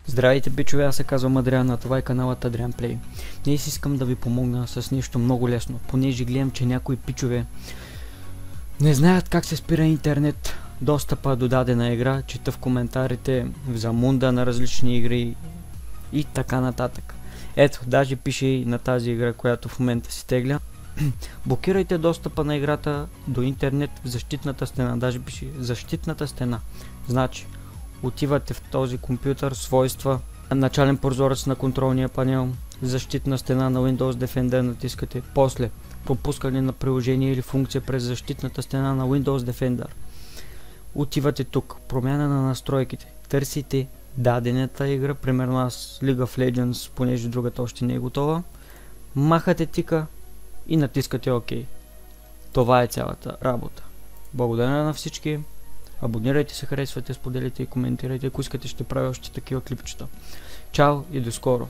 Здравейте бичове, аз се казвам Адриан, а това е каналът Адриан Плей. Днес искам да ви помогна с нещо много лесно, понеже гледам, че някои пичове не знаят как се спира интернет достъпа до дадена игра, чета в коментарите за мунда на различни игри и така нататък. Ето, даже пише и на тази игра, която в момента си тегля. Блокирайте достъпа на играта до интернет в защитната стена, даже пише защитната стена. Значи, отивате в този компютър, свойства, начален прозорец на контролния панел, защитна стена на Windows Defender натискате, после пропускане на приложение или функция през защитната стена на Windows Defender. Отивате тук, промяна на настройките, търсите дадената игра, примерно аз League of Legends, понеже другата още не е готова, махате тика и натискате ОК. Това е цялата работа. Благодаря на всички. Абонирайте се, харесвайте, споделите и коментирайте. Ако искате, ще правя още такива клипчета. Чао и до скоро!